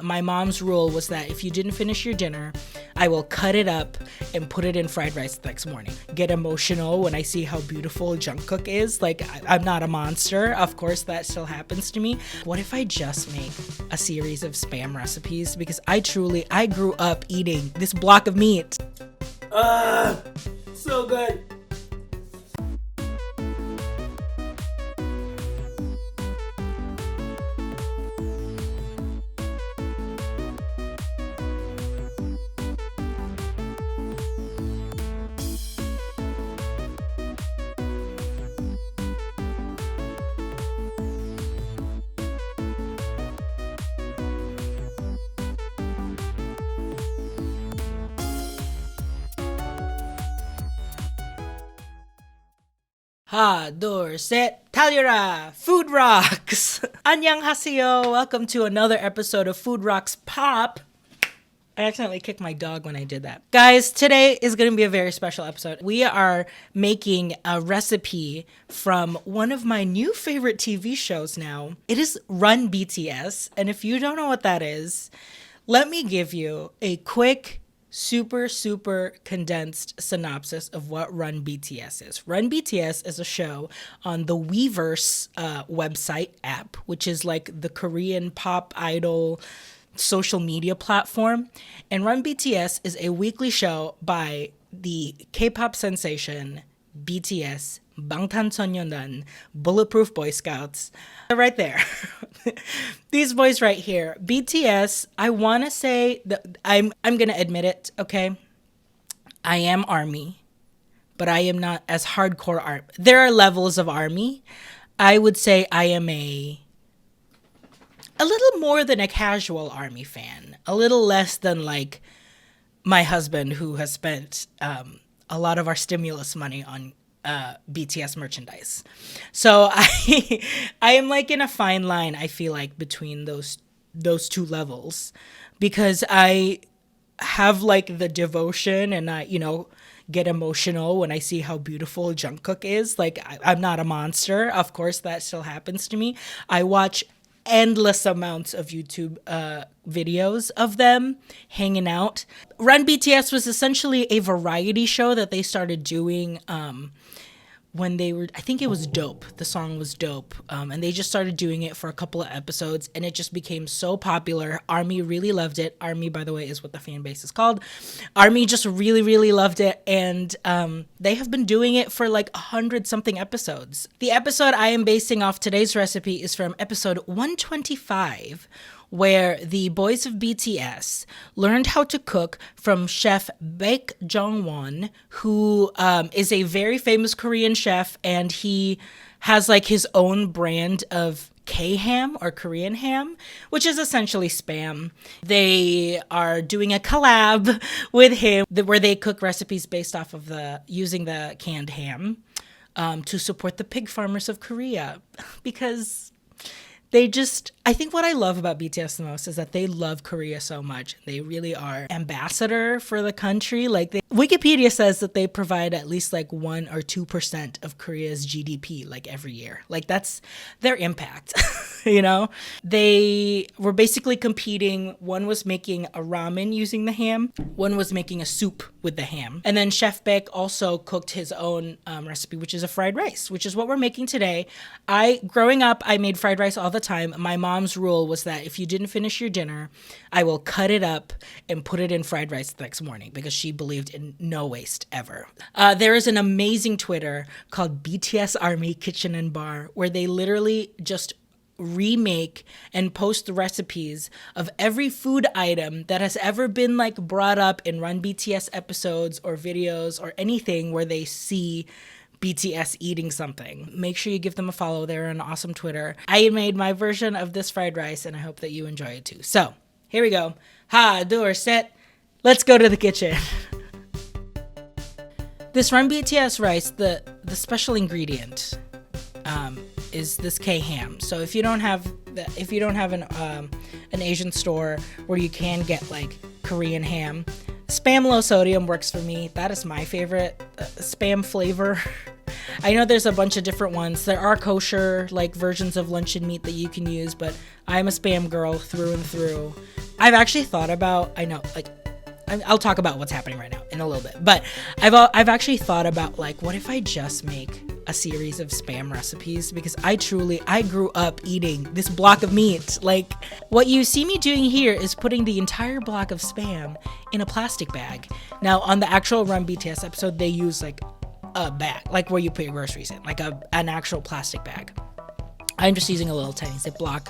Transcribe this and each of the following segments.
My mom's rule was that if you didn't finish your dinner, I will cut it up and put it in fried rice the next morning. Get emotional when I see how beautiful jungkook is. Like, I'm not a monster. Of course, that still happens to me. What if I just make a series of spam recipes? Because I grew up eating this block of meat. So good. Ha, 둘, 셋, 달려라! Food Rocks! 안녕하세요! Welcome to another episode of Food Rocks Pop. I accidentally kicked my dog when I did that. Guys, today is going to be a very special episode. We are making a recipe from one of my new favorite TV shows now. It is Run BTS. And if you don't know what that is, let me give you a quick super condensed synopsis of what Run BTS is. Run BTS is a show on the Weverse website app, which is like the Korean pop idol social media platform. And Run BTS is a weekly show by the K-pop sensation BTS, Bangtansohnyeondan, Bulletproof Boy Scouts. Right there. These boys right here. BTS, I want to say that I'm going to admit it, okay? I am ARMY, but I am not as hardcore ARMY. There are levels of ARMY. I would say I am a little more than a casual ARMY fan. A little less than like my husband, who has spent a lot of our stimulus money on BTS merchandise. So I am like in a fine line, I feel like, between those two levels, because I have like the devotion and I, get emotional when I see how beautiful Jungkook is. Like, I'm not a monster. Of course, that still happens to me. I watch endless amounts of YouTube videos of them hanging out. Run BTS was essentially a variety show that they started doing when they were, I think it was Dope. The song was Dope. And they just started doing it for a couple of episodes and it just became so popular. ARMY really loved it. ARMY, by the way, is what the fan base is called. ARMY just really loved it. And they have been doing it for like 100-something episodes. The episode I am basing off today's recipe is from episode 125, where the boys of BTS learned how to cook from chef Baek who is a very famous Korean chef, and he has like his own brand of K-ham or Korean ham, which is essentially Spam. They are doing a collab with him where they cook recipes based off of using the canned ham to support the pig farmers of Korea, because I think what I love about BTS the most is that they love Korea so much. They really are ambassador for the country. Like, Wikipedia says that they provide at least like 1 or 2% of Korea's GDP like every year. Like, that's their impact. They were basically competing. One was making a ramen using the ham. One was making a soup with the ham. And then Chef Baek also cooked his own recipe, which is a fried rice, which is what we're making today. Growing up, I made fried rice all the time. My mom's rule was that if you didn't finish your dinner, I will cut it up and put it in fried rice the next morning, because she believed in no waste ever. There is an amazing Twitter called BTS Army Kitchen and Bar, where they literally just remake and post the recipes of every food item that has ever been like brought up in Run BTS episodes or videos or anything where they see BTS eating something. Make sure you give them a follow. They're an awesome Twitter. I made my version of this fried rice and I hope that you enjoy it too. So here we go. Ha, 둘, 셋. Let's go to the kitchen. This Run BTS rice, the special ingredient is this K-ham. So if you don't have an Asian store where you can get like Korean ham, Spam low sodium works for me. That is my favorite Spam flavor. I know there's a bunch of different ones. There are kosher like versions of luncheon meat that you can use, but I'm a Spam girl through and through. I've actually thought about, I know, like, I'll talk about what's happening right now in a little bit, but I've actually thought about, like, what if I just make a series of spam recipes? Because I grew up eating this block of meat. Like, what you see me doing here is putting the entire block of spam in a plastic bag. Now, on the actual Run BTS episode, they use like a bag, like where you put your groceries in, like an actual plastic bag. I'm just using a little tiny Ziploc.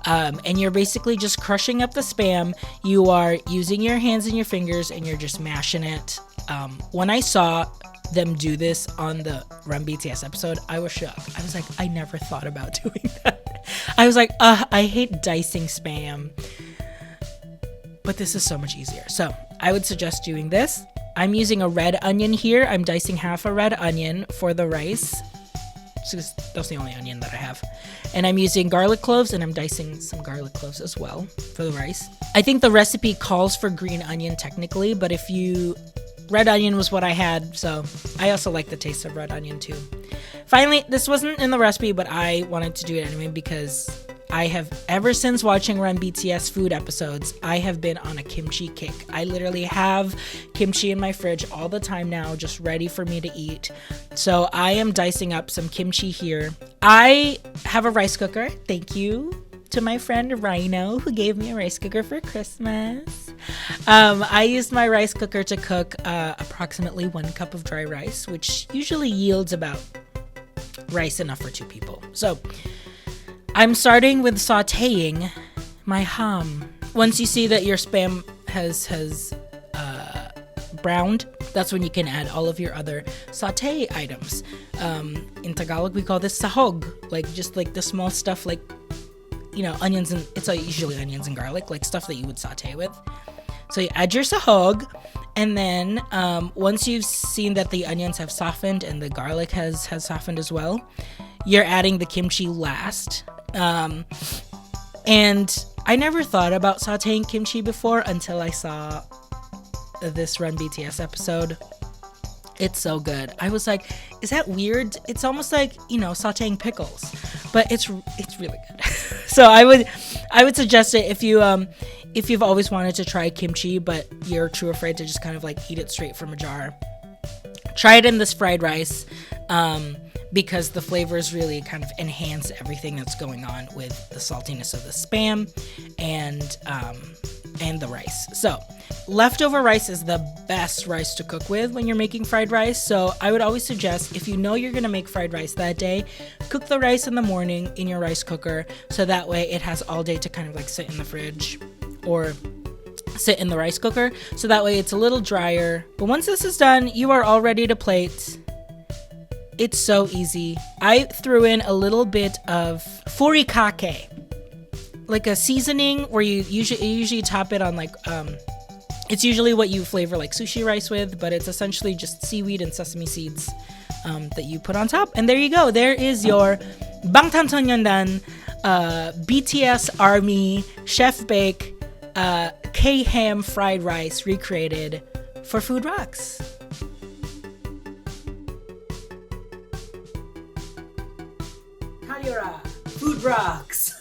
And you're basically just crushing up the spam. You are using your hands and your fingers and you're just mashing it. When I saw them do this on the Run BTS episode, I was shocked. I was like, I never thought about doing that. I was like, I hate dicing spam. But this is so much easier. So I would suggest doing this. I'm using a red onion here. I'm dicing half a red onion for the rice. So that's the only onion that I have. And I'm using garlic cloves, and I'm dicing some garlic cloves as well for the rice. I think the recipe calls for green onion technically, but red onion was what I had, so I also like the taste of red onion too. Finally, this wasn't in the recipe, but I wanted to do it anyway because I have, ever since watching Run BTS food episodes, I have been on a kimchi kick. I literally have kimchi in my fridge all the time now, just ready for me to eat. So I am dicing up some kimchi here. I have a rice cooker. Thank you to my friend Rhino, who gave me a rice cooker for Christmas. I used my rice cooker to cook approximately 1 cup of dry rice, which usually yields about rice enough for 2 people. So I'm starting with sauteing my kham. Once you see that your spam has browned, that's when you can add all of your other saute items. In Tagalog, we call this sahog, like just like the small stuff, like, you know, onions, and it's usually onions and garlic, like stuff that you would saute with. So you add your sahog, and then once you've seen that the onions have softened and the garlic has softened as well, you're adding the kimchi last. And I never thought about sauteing kimchi before until I saw this Run BTS episode. It's so good. I was like, is that weird? It's almost like, you know, sauteing pickles, but it's really good. So I would suggest it if you've always wanted to try kimchi, but you're too afraid to just kind of like eat it straight from a jar. Try it in this fried rice, because the flavors really kind of enhance everything that's going on with the saltiness of the spam and the rice. So leftover rice is the best rice to cook with when you're making fried rice. So I would always suggest, if you know you're going to make fried rice that day, cook the rice in the morning in your rice cooker, so that way it has all day to kind of like sit in the fridge or sit in the rice cooker, so that way it's a little drier. But once this is done, you are all ready to plate. It's so easy. I threw in a little bit of furikake, like a seasoning where you usually top it on like it's usually what you flavor like sushi rice with, but it's essentially just seaweed and sesame seeds that you put on top. And there you go. There is your Bangtancheonyeondan BTS Army Chef Bake K-ham fried rice recreated for Food Rocks. Food Rocks.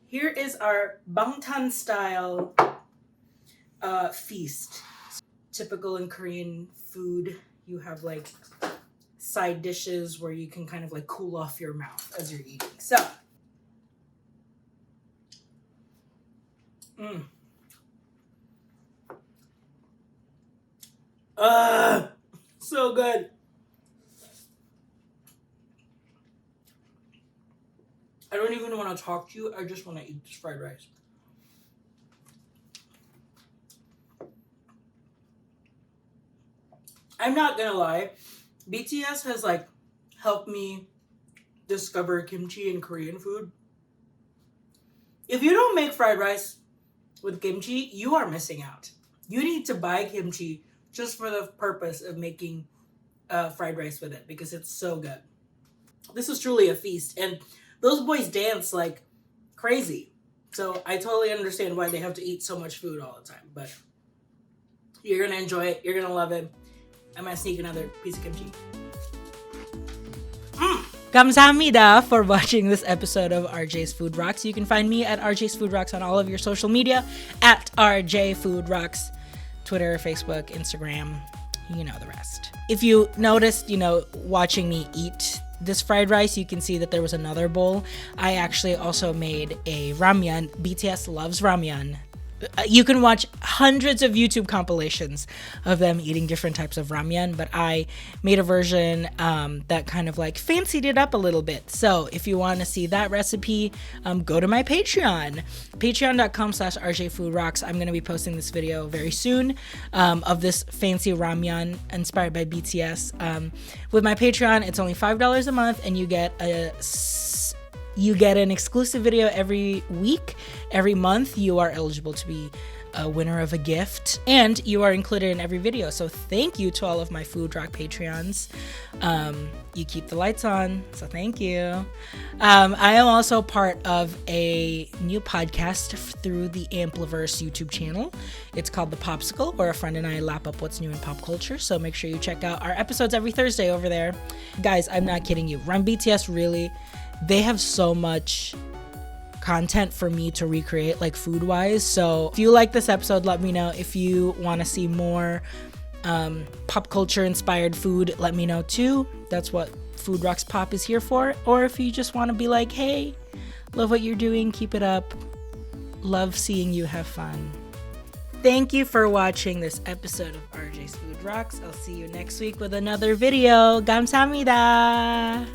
Here is our Bangtan style feast. Typical in Korean food, you have like side dishes where you can kind of like cool off your mouth as you're eating. So, so good. I don't even want to talk to you. I just want to eat this fried rice. I'm not gonna lie. BTS has like helped me discover kimchi and Korean food. If you don't make fried rice with kimchi, you are missing out. You need to buy kimchi just for the purpose of making fried rice with it, because it's so good. This is truly a feast, and those boys dance like crazy. So I totally understand why they have to eat so much food all the time. But you're going to enjoy it. You're going to love it. I'm going to sneak another piece of kimchi. Kamsahamnida for watching this episode of RJ's Food Rocks. You can find me at RJ's Food Rocks on all of your social media at RJ Food Rocks, Twitter, Facebook, Instagram, you know the rest. If you noticed, watching me eat this fried rice, you can see that there was another bowl. I actually also made a ramyeon. BTS loves ramyeon. You can watch hundreds of YouTube compilations of them eating different types of ramen, but I made a version that kind of like fancied it up a little bit. So if you want to see that recipe, go to my Patreon, patreon.com/rjfoodrocks. I'm going to be posting this video very soon of this fancy ramyeon inspired by BTS. With my Patreon, it's only $5 a month, and you get an exclusive video every week. Every month, you are eligible to be a winner of a gift, and you are included in every video. So thank you to all of my Food Rock Patreons. You keep the lights on, so thank you. I am also part of a new podcast through the Ampliverse YouTube channel. It's called The POPsicle, where a friend and I lap up what's new in pop culture. So make sure you check out our episodes every Thursday over there. Guys, I'm not kidding you. Run BTS really... They have so much content for me to recreate, like food wise. So if you like this episode, let me know. If you want to see more pop culture inspired food, let me know too. That's what Food Rocks Pop is here for. Or if you just want to be like, hey, love what you're doing, keep it up, love seeing you have fun. Thank you for watching this episode of RJ's Food Rocks. I'll see you next week with another video. Kamsahamnida.